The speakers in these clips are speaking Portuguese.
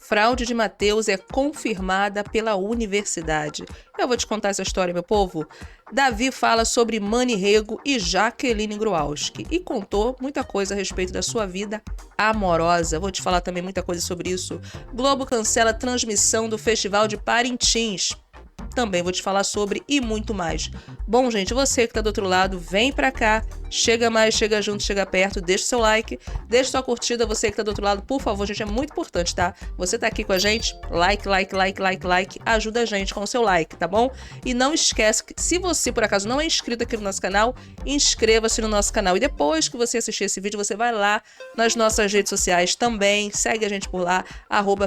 Fraude de Matheus é confirmada pela universidade. Eu vou te contar essa história, meu povo. Davi fala sobre Mani Rego e Jaqueline Grualski e contou muita coisa a respeito da sua vida amorosa. Vou te falar também muita coisa sobre isso. Globo cancela a transmissão do Festival de Parintins. Também vou te falar sobre e muito mais. Bom, gente, você que tá do outro lado, vem pra cá, chega mais, chega junto, chega perto, deixa seu like, deixa sua curtida, você que tá do outro lado, por favor, gente, é muito importante, tá? Você tá aqui com a gente, like, ajuda a gente com o seu like, tá bom? E não esquece que se você, por acaso, não é inscrito aqui no nosso canal, inscreva-se no nosso canal. E depois que você assistir esse vídeo, você vai lá nas nossas redes sociais também, segue a gente por lá,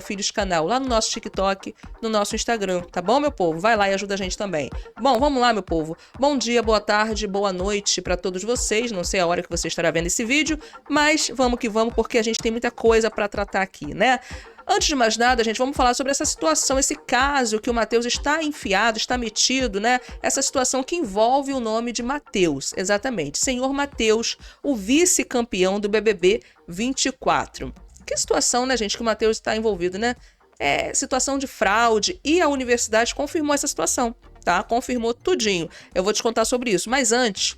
@filhoscanal, lá no nosso TikTok, no nosso Instagram, tá bom, meu povo? Vai lá e ajuda a gente também. Bom, vamos lá, meu povo. Bom dia, boa tarde, boa noite pra todos vocês. Não sei a hora que você estará vendo esse vídeo, mas vamos que vamos, porque a gente tem muita coisa pra tratar aqui, né? Antes de mais nada, gente, vamos falar sobre essa situação, esse caso que o Matheus está enfiado, está metido, né? Essa situação que envolve o nome de Matheus, exatamente. Senhor Matheus, o vice-campeão do BBB 24. Que situação, né, gente, que o Matheus está envolvido, né? Situação de fraude, e a universidade confirmou essa situação, tá? Confirmou tudinho. Eu vou te contar sobre isso, mas antes,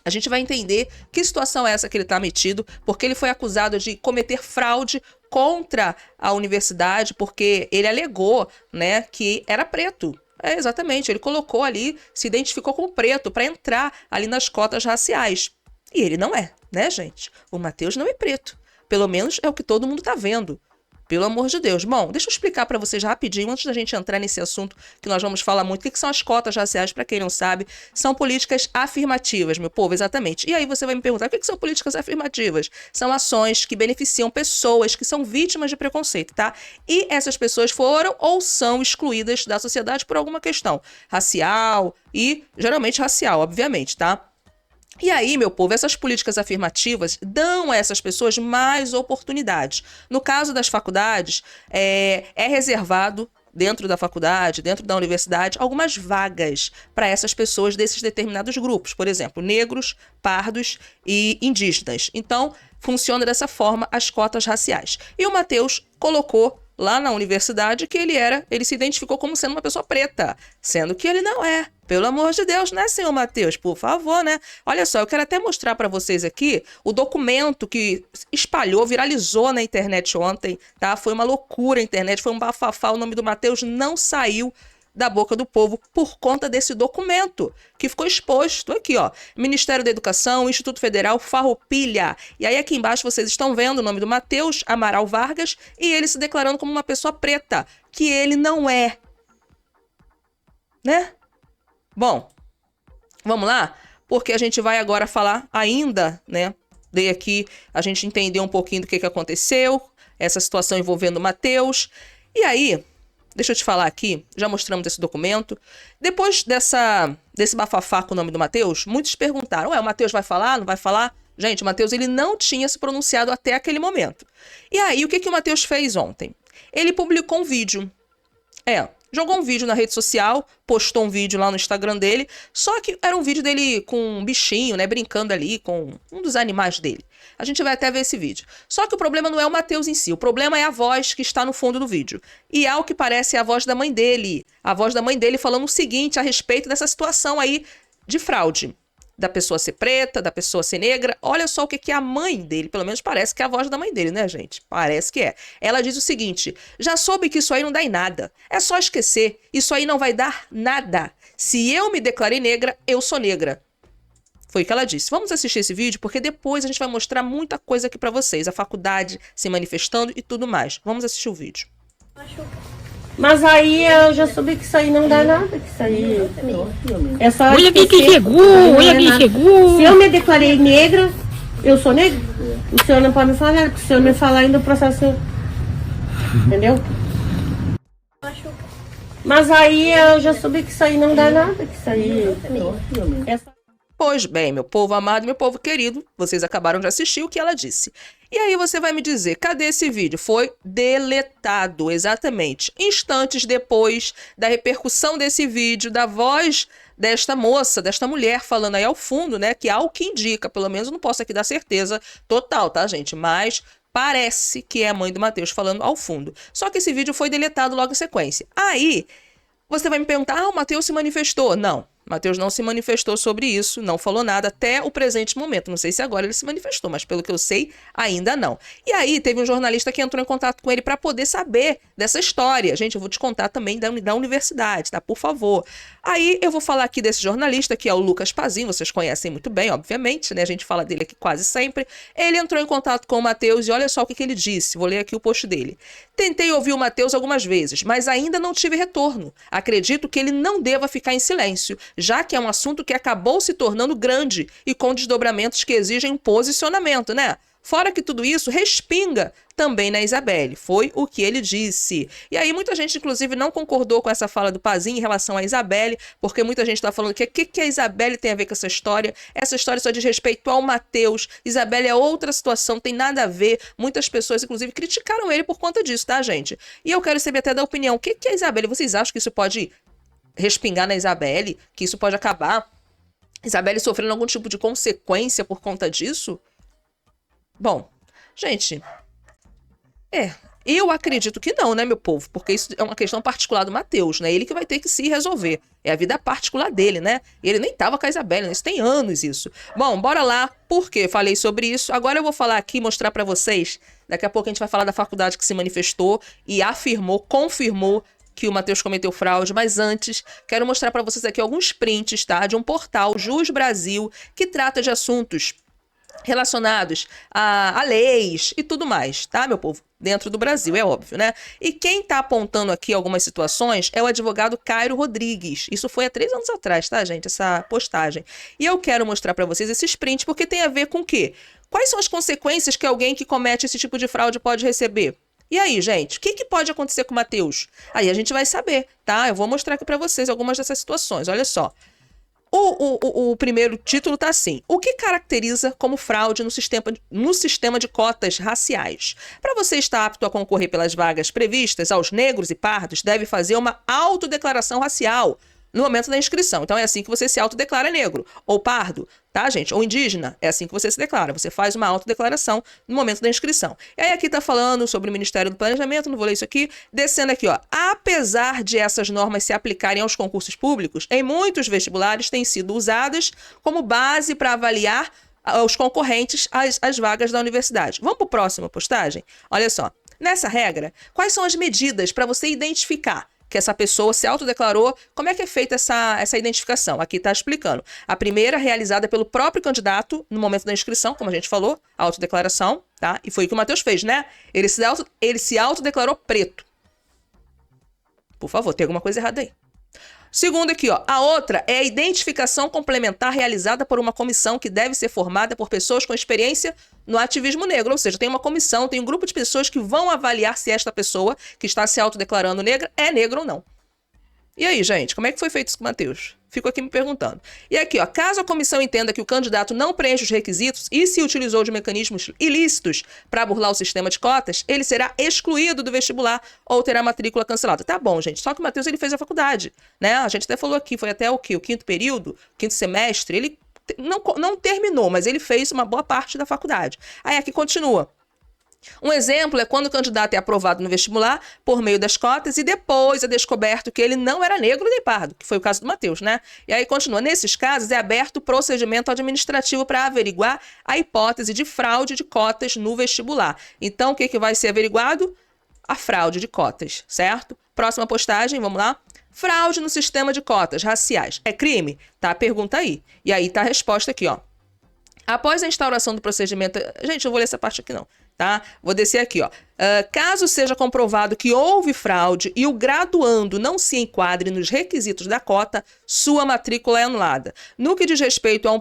a gente vai entender que situação é essa que ele tá metido, porque ele foi acusado de cometer fraude contra a universidade, porque ele alegou, né, que era preto. Exatamente, ele colocou ali, se identificou como preto para entrar ali nas cotas raciais. E ele não é, né, gente? O Matheus não é preto. Pelo menos é o que todo mundo tá vendo. Pelo amor de Deus. Bom, deixa eu explicar para vocês rapidinho, antes da gente entrar nesse assunto que nós vamos falar muito. O que são as cotas raciais, para quem não sabe? São políticas afirmativas, meu povo, exatamente. E aí você vai me perguntar, o que são políticas afirmativas? São ações que beneficiam pessoas que são vítimas de preconceito, tá? E essas pessoas foram ou são excluídas da sociedade por alguma questão racial e, geralmente, racial, obviamente, tá? E aí, meu povo, essas políticas afirmativas dão a essas pessoas mais oportunidades. No caso das faculdades, é reservado dentro da faculdade, dentro da universidade, algumas vagas para essas pessoas desses determinados grupos. Por exemplo, negros, pardos e indígenas. Então, funciona dessa forma as cotas raciais. E o Matheus colocou lá na universidade que ele se identificou como sendo uma pessoa preta, sendo que ele não é. Pelo amor de Deus, né, senhor Matheus? Por favor, né? Olha só, eu quero até mostrar para vocês aqui o documento que espalhou, viralizou na internet ontem, tá? Foi uma loucura a internet, foi um bafafá, o nome do Matheus não saiu da boca do povo por conta desse documento que ficou exposto aqui, ó. Ministério da Educação, Instituto Federal, Farroupilha. E aí aqui embaixo vocês estão vendo o nome do Matheus Amaral Vargas e ele se declarando como uma pessoa preta, que ele não é. Né? Bom, vamos lá? Porque a gente vai agora falar ainda, né? Dei aqui a gente entender um pouquinho do que aconteceu, essa situação envolvendo o Matheus. E aí, deixa eu te falar aqui, já mostramos esse documento. Depois desse bafafá com o nome do Matheus, muitos perguntaram, o Matheus vai falar, não vai falar? Gente, o Matheus, ele não tinha se pronunciado até aquele momento. E aí, o que o Matheus fez ontem? Ele publicou um vídeo. Jogou um vídeo na rede social, postou um vídeo lá no Instagram dele, só que era um vídeo dele com um bichinho, né, brincando ali com um dos animais dele. A gente vai até ver esse vídeo. Só que o problema não é o Matheus em si, o problema é a voz que está no fundo do vídeo. E ao que parece é a voz da mãe dele. A voz da mãe dele falando o seguinte a respeito dessa situação aí de fraude. Da pessoa ser preta, da pessoa ser negra. Olha só o que é a mãe dele. Pelo menos parece que é a voz da mãe dele, né, gente? Parece que é. Ela diz o seguinte: já soube que isso aí não dá em nada. É só esquecer. Isso aí não vai dar nada. Se eu me declarei negra, eu sou negra. Foi o que ela disse. Vamos assistir esse vídeo, porque depois a gente vai mostrar muita coisa aqui pra vocês. A faculdade se manifestando e tudo mais. Vamos assistir o vídeo. Mas aí eu já soube que isso aí não dá nada, que isso aí é só... Olha quem que chegou, olha quem chegou. Se eu me declarei negra, eu sou negra. O senhor não pode me falar nada, porque se o senhor me falar ainda o processo... Entendeu? Mas aí eu já soube que isso aí não dá nada, que isso aí é só... Pois bem, meu povo amado, meu povo querido, vocês acabaram de assistir o que ela disse. E aí você vai me dizer, cadê esse vídeo? Foi deletado, exatamente. Instantes depois da repercussão desse vídeo, da voz desta moça, desta mulher falando aí ao fundo, né, que ao que indica, pelo menos eu não posso aqui dar certeza total, tá, gente? Mas Parece que é a mãe do Matheus falando ao fundo. Só que esse vídeo foi deletado logo em sequência. Aí, você vai me perguntar, o Matheus se manifestou? Não. Matheus não se manifestou sobre isso, não falou nada até o presente momento. Não sei se agora ele se manifestou, mas pelo que eu sei, ainda não. E aí teve um jornalista que entrou em contato com ele para poder saber dessa história. Gente, eu vou te contar também da universidade, tá? Por favor. Aí eu vou falar aqui desse jornalista, que é o Lucas Pazin, vocês conhecem muito bem, obviamente, né? A gente fala dele aqui quase sempre. Ele entrou em contato com o Matheus e olha só o que ele disse. Vou ler aqui o post dele. Tentei ouvir o Matheus algumas vezes, mas ainda não tive retorno. Acredito que ele não deva ficar em silêncio, já que é um assunto que acabou se tornando grande e com desdobramentos que exigem posicionamento, né? Fora que tudo isso respinga também na Isabelle, foi o que ele disse. E aí muita gente, inclusive, não concordou com essa fala do Pazin em relação à Isabelle, porque muita gente está falando que o que a Isabelle tem a ver com essa história? Essa história só diz respeito ao Matheus. Isabelle é outra situação, tem nada a ver. Muitas pessoas, inclusive, criticaram ele por conta disso, tá, gente? E eu quero saber até da opinião. O que a Isabelle, vocês acham que isso pode respingar na Isabelle? Que isso pode acabar Isabelle sofrendo algum tipo de consequência por conta disso? Bom, gente, eu acredito que não, né, meu povo? Porque isso é uma questão particular do Matheus, né? Ele que vai ter que se resolver. É a vida particular dele, né? Ele nem tava com a Isabelle, né? Isso tem anos, isso. Bom, bora lá. Por que falei sobre isso? Agora eu vou falar aqui, mostrar pra vocês. Daqui a pouco a gente vai falar da faculdade que se manifestou e afirmou, confirmou que o Matheus cometeu fraude, mas antes quero mostrar pra vocês aqui alguns prints, tá? De um portal, Jus Brasil, que trata de assuntos relacionados a leis e tudo mais, tá, meu povo? Dentro do Brasil, é óbvio, né? E quem tá apontando aqui algumas situações é o advogado Cairo Rodrigues. Isso foi há 3 anos atrás, tá, gente? Essa postagem. E eu quero mostrar pra vocês esses prints, porque tem a ver com o quê? Quais são as consequências que alguém que comete esse tipo de fraude pode receber? E aí, gente, o que pode acontecer com o Matheus? Aí a gente vai saber, tá? Eu vou mostrar aqui pra vocês algumas dessas situações, olha só. O primeiro título tá assim: o que caracteriza como fraude no sistema de cotas raciais? Para você estar apto a concorrer pelas vagas previstas aos negros e pardos, deve fazer uma autodeclaração racial no momento da inscrição. Então é assim que você se autodeclara negro ou pardo, tá, gente? Ou indígena, é assim que você se declara. Você faz uma autodeclaração no momento da inscrição. E aí aqui tá falando sobre o Ministério do Planejamento, não vou ler isso aqui. Descendo aqui, ó. Apesar de essas normas se aplicarem aos concursos públicos, em muitos vestibulares têm sido usadas como base para avaliar os concorrentes às vagas da universidade. Vamos para a próxima postagem? Olha só. Nessa regra, quais são as medidas para você identificar que essa pessoa se autodeclarou? Como é que é feita essa identificação? Aqui está explicando. A primeira, realizada pelo próprio candidato no momento da inscrição, como a gente falou, a autodeclaração, tá? E foi o que o Matheus fez, né? Ele se autodeclarou preto. Por favor, tem alguma coisa errada aí. Segundo aqui, ó, a outra é a identificação complementar realizada por uma comissão que deve ser formada por pessoas com experiência no ativismo negro. Ou seja, tem uma comissão, tem um grupo de pessoas que vão avaliar se esta pessoa que está se autodeclarando negra é negra ou não. E aí, gente, como é que foi feito isso com o Matheus? Fico aqui me perguntando. E aqui, ó, caso a comissão entenda que o candidato não preenche os requisitos e se utilizou de mecanismos ilícitos para burlar o sistema de cotas, ele será excluído do vestibular ou terá matrícula cancelada. Tá bom, gente, só que o Matheus, ele fez a faculdade, né? A gente até falou aqui, foi até o quê? O 5º período, 5º semestre, ele não terminou, mas ele fez uma boa parte da faculdade. Aí aqui continua. Um exemplo é quando o candidato é aprovado no vestibular por meio das cotas e depois é descoberto que ele não era negro nem pardo, que foi o caso do Matheus, né? E aí continua. Nesses casos, é aberto o procedimento administrativo para averiguar a hipótese de fraude de cotas no vestibular. Então, o que vai ser averiguado? A fraude de cotas, certo? Próxima postagem, vamos lá. Fraude no sistema de cotas raciais. É crime? Tá a pergunta aí. E aí tá a resposta aqui, ó. Após a instauração do procedimento... Gente, eu vou ler essa parte aqui não, tá? Vou descer aqui, ó. Caso seja comprovado que houve fraude e o graduando não se enquadre nos requisitos da cota, sua matrícula é anulada. No que diz respeito a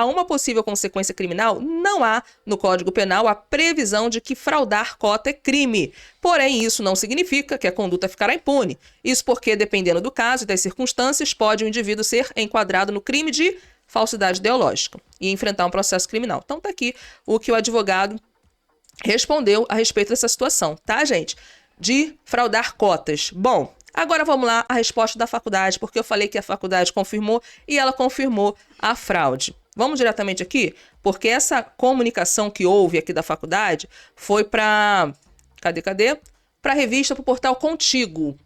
uma possível consequência criminal, não há no Código Penal a previsão de que fraudar cota é crime. Porém, isso não significa que a conduta ficará impune. Isso porque, dependendo do caso e das circunstâncias, pode o indivíduo ser enquadrado no crime de falsidade ideológica e enfrentar um processo criminal. Então tá aqui o que o advogado respondeu a respeito dessa situação, tá, gente? De fraudar cotas. Bom, agora vamos lá a resposta da faculdade, porque eu falei que a faculdade confirmou e ela confirmou a fraude. Vamos diretamente aqui? Porque essa comunicação que houve aqui da faculdade foi para... Cadê? Para a revista, para o portal Contigo.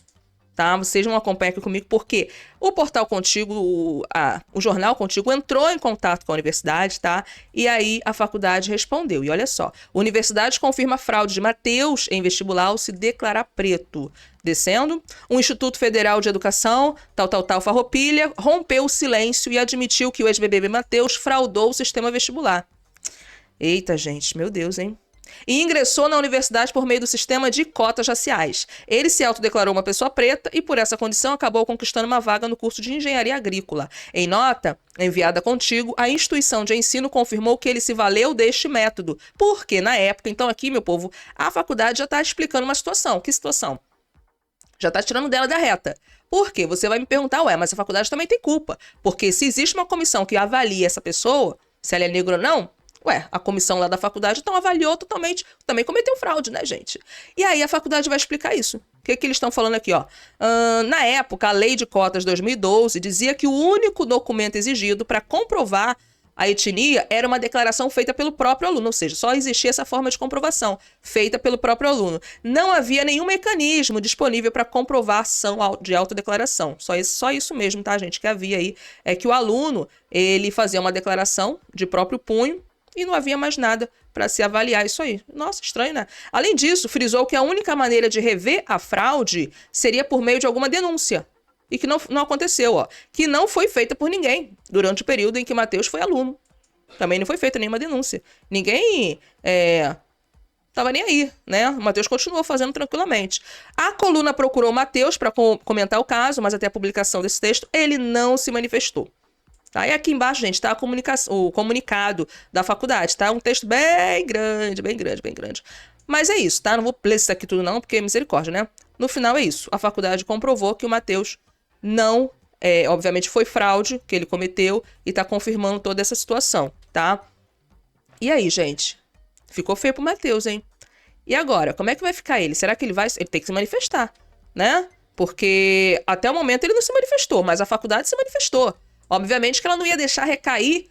Tá? Vocês vão acompanhar aqui comigo, porque o portal Contigo, o jornal Contigo entrou em contato com a universidade, tá? E aí a faculdade respondeu. E olha só, universidade confirma fraude de Matheus em vestibular ao se declarar preto. Descendo, o Instituto Federal de Educação, Farroupilha, rompeu o silêncio e admitiu que o ex-BBB Matheus fraudou o sistema vestibular. Eita, gente, meu Deus, hein? E ingressou na universidade por meio do sistema de cotas raciais. Ele se autodeclarou uma pessoa preta e, por essa condição, acabou conquistando uma vaga no curso de Engenharia Agrícola. Em nota enviada Contigo, a instituição de ensino confirmou que ele se valeu deste método. Porque, na época, então aqui, meu povo, a faculdade já está explicando uma situação. Que situação? Já está tirando dela da reta. Por quê? Você vai me perguntar, mas a faculdade também tem culpa. Porque se existe uma comissão que avalia essa pessoa, se ela é negra ou não, a comissão lá da faculdade então avaliou totalmente, também cometeu fraude, né, gente? E aí a faculdade vai explicar isso. O que eles estão falando aqui, ó? Na época, a Lei de Cotas 2012 dizia que o único documento exigido para comprovar a etnia era uma declaração feita pelo próprio aluno, ou seja, só existia essa forma de comprovação, feita pelo próprio aluno. Não havia nenhum mecanismo disponível para comprovação de autodeclaração. Só isso mesmo, tá, gente? Que havia aí é que o aluno, ele fazia uma declaração de próprio punho, e não havia mais nada para se avaliar isso aí. Nossa, estranho, né? Além disso, frisou que a única maneira de rever a fraude seria por meio de alguma denúncia. E que não aconteceu, ó. Que não foi feita por ninguém durante o período em que Matheus foi aluno. Também não foi feita nenhuma denúncia. Ninguém tava nem aí, né? O Matheus continuou fazendo tranquilamente. A coluna procurou o Matheus para comentar o caso, mas até a publicação desse texto, ele não se manifestou. Tá? E aqui embaixo, gente, tá o comunicado da faculdade, tá? Um texto bem grande. Mas é isso, tá? Não vou ler isso aqui tudo não, porque é misericórdia, né? No final é isso. A faculdade comprovou que o Matheus não, obviamente foi fraude que ele cometeu e tá confirmando toda essa situação, tá? E aí, gente? Ficou feio pro Matheus, hein? E agora, como é que vai ficar ele? Será que ele tem que se manifestar, né? Porque até o momento ele não se manifestou, mas a faculdade se manifestou. Obviamente que ela não ia deixar recair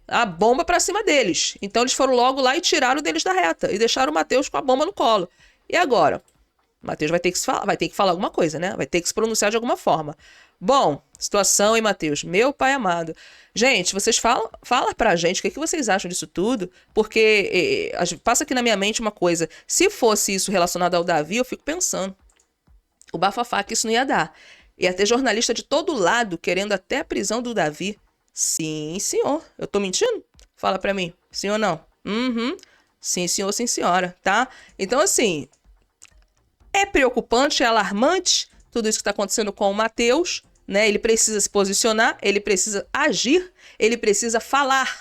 a bomba pra cima deles. Então eles foram logo lá e tiraram deles da reta. E deixaram o Matheus com a bomba no colo. E agora? O Matheus vai ter que falar alguma coisa, né? Vai ter que se pronunciar de alguma forma. Bom, situação, hein, Matheus? Meu pai amado. Gente, vocês fala pra gente o que vocês acham disso tudo. Porque passa aqui na minha mente uma coisa. Se fosse isso relacionado ao Davi, eu fico pensando. O bafafá que isso não ia dar. Ia ter jornalista de todo lado querendo até a prisão do Davi. Sim, senhor. Eu tô mentindo? Fala pra mim. Sim ou não? Sim, senhor, sim, senhora. Tá? Então, assim, é preocupante, é alarmante tudo isso que tá acontecendo com o Matheus, né? Ele precisa se posicionar, ele precisa agir, ele precisa falar.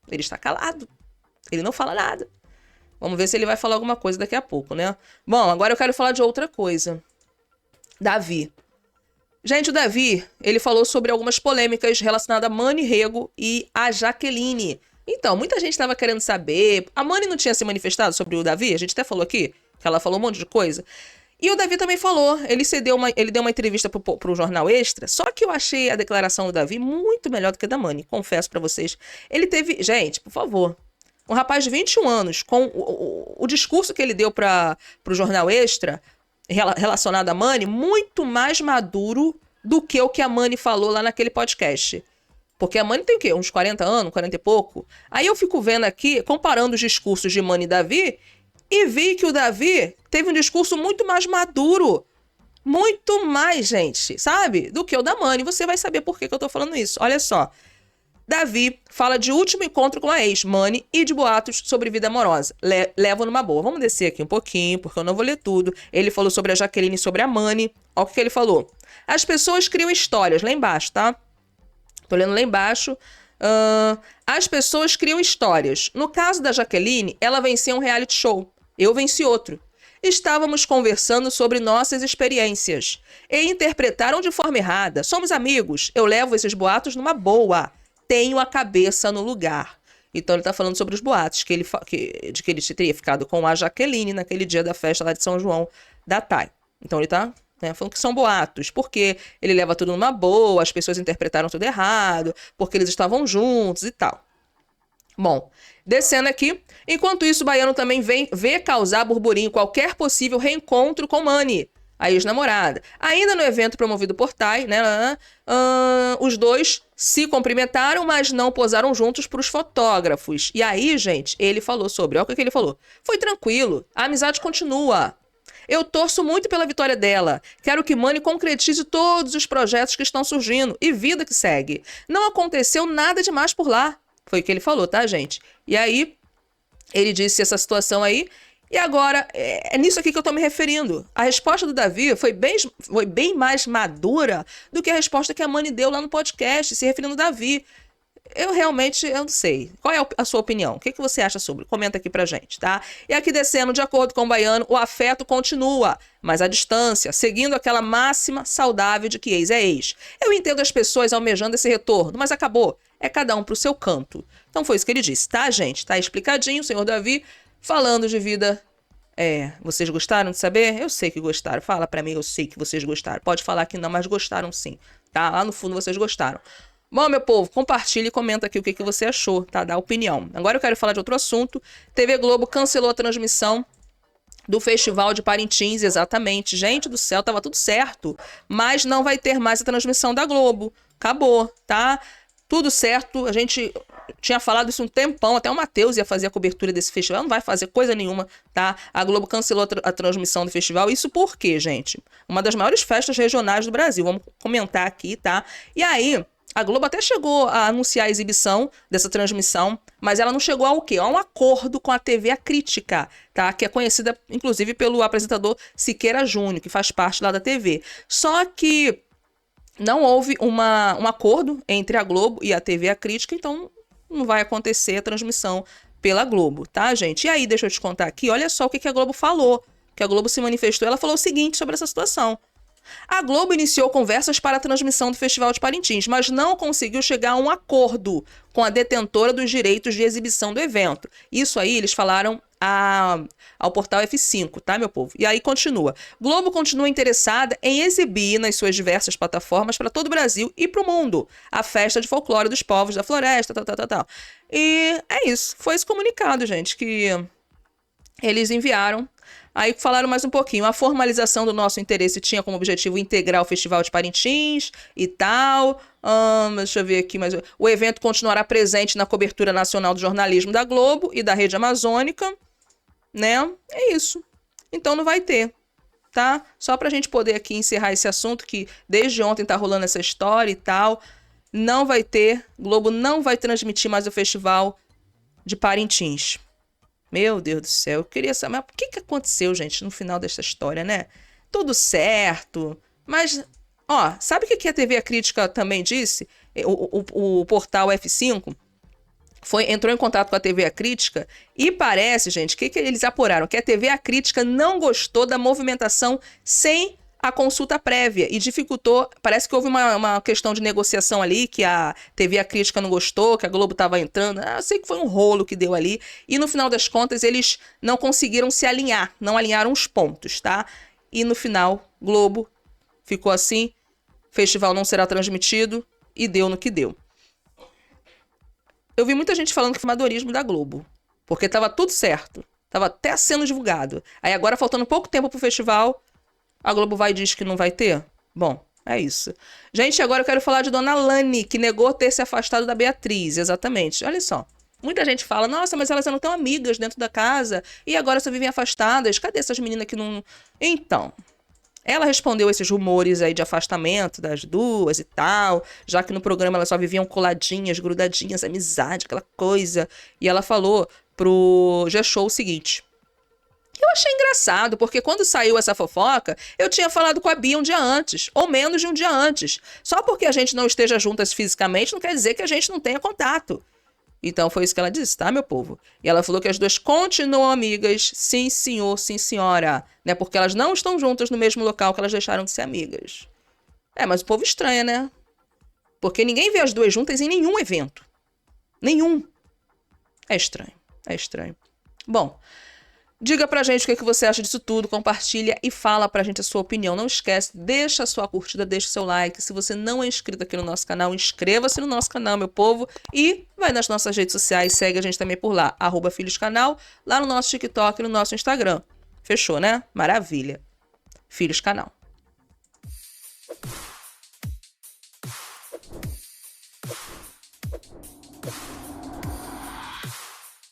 Ele está calado. Ele não fala nada. Vamos ver se ele vai falar alguma coisa daqui a pouco, né? Bom, agora eu quero falar de outra coisa. Davi. Gente, o Davi, ele falou sobre algumas polêmicas relacionadas a Mani Rego e a Jaqueline. Então, muita gente estava querendo saber. A Mani não tinha se manifestado sobre o Davi? A gente até falou aqui, que ela falou um monte de coisa. E o Davi também falou. Ele deu uma entrevista pro Jornal Extra, só que eu achei a declaração do Davi muito melhor do que a da Mani, confesso pra vocês. Ele teve... Gente, por favor. Um rapaz de 21 anos, com o discurso que ele deu pro Jornal Extra... relacionado a Mani, muito mais maduro do que o que a Mani falou lá naquele podcast. Porque a Mani tem o quê? Uns 40 anos, 40 e pouco? Aí eu fico vendo aqui, comparando os discursos de Mani e Davi, e vi que o Davi teve um discurso muito mais maduro. Muito mais, gente, sabe? Do que o da Mani. Você vai saber por que eu tô falando isso. Olha só. Davi fala de último encontro com a ex, Mani, e de boatos sobre vida amorosa. Levo numa boa. Vamos descer aqui um pouquinho, porque eu não vou ler tudo. Ele falou sobre a Jaqueline e sobre a Mani. Olha o que ele falou. As pessoas criam histórias. Lá embaixo, tá? Tô lendo lá embaixo. As pessoas criam histórias. No caso da Jaqueline, ela venceu um reality show. Eu venci outro. Estávamos conversando sobre nossas experiências. E interpretaram de forma errada. Somos amigos. Eu levo esses boatos numa boa. Tenho a cabeça no lugar. Então ele tá falando sobre os boatos, de que ele teria ficado com a Jaqueline naquele dia da festa lá de São João da Thay. Então ele tá né? Falando que são boatos, porque ele leva tudo numa boa, as pessoas interpretaram tudo errado, porque eles estavam juntos e tal. Bom, descendo aqui, enquanto isso, o Baiano também vê causar burburinho qualquer possível reencontro com Mani, a ex-namorada. Ainda no evento promovido por Tai, né, os dois se cumprimentaram, mas não posaram juntos para os fotógrafos. E aí, gente, ele falou sobre, olha o que ele falou. Foi tranquilo, a amizade continua. Eu torço muito pela vitória dela. Quero que Mani concretize todos os projetos que estão surgindo e vida que segue. Não aconteceu nada demais por lá. Foi o que ele falou, tá, gente? E aí, ele disse essa situação aí. E agora, é nisso aqui que eu tô me referindo. A resposta do Davi foi bem mais madura do que a resposta que a Mani deu lá no podcast, se referindo ao Davi. Eu não sei. Qual é a sua opinião? O que você acha sobre? Comenta aqui pra gente, tá? E aqui descendo, de acordo com o Baiano, o afeto continua, mas a distância, seguindo aquela máxima saudável de que ex é ex. Eu entendo as pessoas almejando esse retorno, mas acabou. É cada um pro seu canto. Então foi isso que ele disse, tá, gente? Tá explicadinho, o senhor Davi, falando de vida. Vocês gostaram de saber? Eu sei que gostaram. Fala pra mim, eu sei que vocês gostaram. Pode falar que não, mas gostaram sim, tá? Lá no fundo vocês gostaram. Bom, meu povo, compartilha e comenta aqui o que você achou, tá? Dá opinião. Agora eu quero falar de outro assunto. TV Globo cancelou a transmissão do Festival de Parintins, exatamente. Gente do céu, tava tudo certo. Mas não vai ter mais a transmissão da Globo. Acabou, tá? Tudo certo. A gente tinha falado isso um tempão. Até o Matheus ia fazer a cobertura desse festival. Não vai fazer coisa nenhuma, tá? A Globo cancelou a transmissão do festival. Isso por quê, gente? Uma das maiores festas regionais do Brasil. Vamos comentar aqui, tá? E aí, a Globo até chegou a anunciar a exibição dessa transmissão, mas ela não chegou ao quê? A um acordo com a TV A Crítica, tá? Que é conhecida, inclusive, pelo apresentador Siqueira Júnior, que faz parte lá da TV. Só que não houve um acordo entre a Globo e a TV A Crítica, então não vai acontecer a transmissão pela Globo, tá, gente? E aí, deixa eu te contar aqui, olha só o que a Globo falou, que a Globo se manifestou, ela falou o seguinte sobre essa situação. A Globo iniciou conversas para a transmissão do Festival de Parintins, mas não conseguiu chegar a um acordo com a detentora dos direitos de exibição do evento. Isso aí eles falaram ao portal F5, tá, meu povo? E aí continua. Globo continua interessada em exibir nas suas diversas plataformas para todo o Brasil e para o mundo a festa de folclore dos povos da floresta, tal. E é isso. Foi esse comunicado, gente, que eles enviaram. Aí falaram mais um pouquinho. A formalização do nosso interesse tinha como objetivo integrar o Festival de Parintins e tal. Deixa eu ver aqui mais. O evento continuará presente na cobertura nacional do jornalismo da Globo e da Rede Amazônica, né? É isso. Então não vai ter, tá? Só pra gente poder aqui encerrar esse assunto, que desde ontem tá rolando essa história e tal. Não vai ter. Globo não vai transmitir mais o Festival de Parintins. Meu Deus do céu, eu queria saber, mas o que aconteceu, gente, no final dessa história, né? Tudo certo, mas, sabe o que a TV A Crítica também disse? O portal F5 entrou em contato com a TV A Crítica e parece, gente, que eles apuraram? Que a TV A Crítica não gostou da movimentação sem a consulta prévia e dificultou, parece que houve uma questão de negociação ali, que a TV A Crítica não gostou, que a Globo estava entrando, eu sei que foi um rolo que deu ali, e no final das contas eles não conseguiram se alinhar, não alinharam os pontos, tá? E no final, Globo ficou assim, festival não será transmitido, e deu no que deu. Eu vi muita gente falando que foi amadorismo da Globo, porque tava tudo certo, tava até sendo divulgado. Aí agora, faltando pouco tempo pro festival, a Globo vai e diz que não vai ter? Bom, é isso. Gente, agora eu quero falar de Dona Lani, que negou ter se afastado da Beatriz. Exatamente. Olha só. Muita gente fala, nossa, mas elas eram tão amigas dentro da casa e agora só vivem afastadas. Cadê essas meninas que não... Então, ela respondeu esses rumores aí de afastamento das duas e tal, já que no programa elas só viviam coladinhas, grudadinhas, amizade, aquela coisa. E ela falou pro G-Show o seguinte... Eu achei engraçado, porque quando saiu essa fofoca, eu tinha falado com a Bia um dia antes, ou menos de um dia antes. Só porque a gente não esteja juntas fisicamente, não quer dizer que a gente não tenha contato. Então foi isso que ela disse, tá, meu povo? E ela falou que as duas continuam amigas, sim senhor, sim senhora, né? Porque elas não estão juntas no mesmo local que elas deixaram de ser amigas. Mas o povo estranha, né? Porque ninguém vê as duas juntas em nenhum evento. Nenhum. É estranho, é estranho. Bom... Diga pra gente o que você acha disso tudo, compartilha e fala pra gente a sua opinião. Não esquece, deixa a sua curtida, deixa o seu like. Se você não é inscrito aqui no nosso canal, inscreva-se no nosso canal, meu povo. E vai nas nossas redes sociais, segue a gente também por lá, @filhoscanal, lá no nosso TikTok e no nosso Instagram. Fechou, né? Maravilha. Filhos Canal.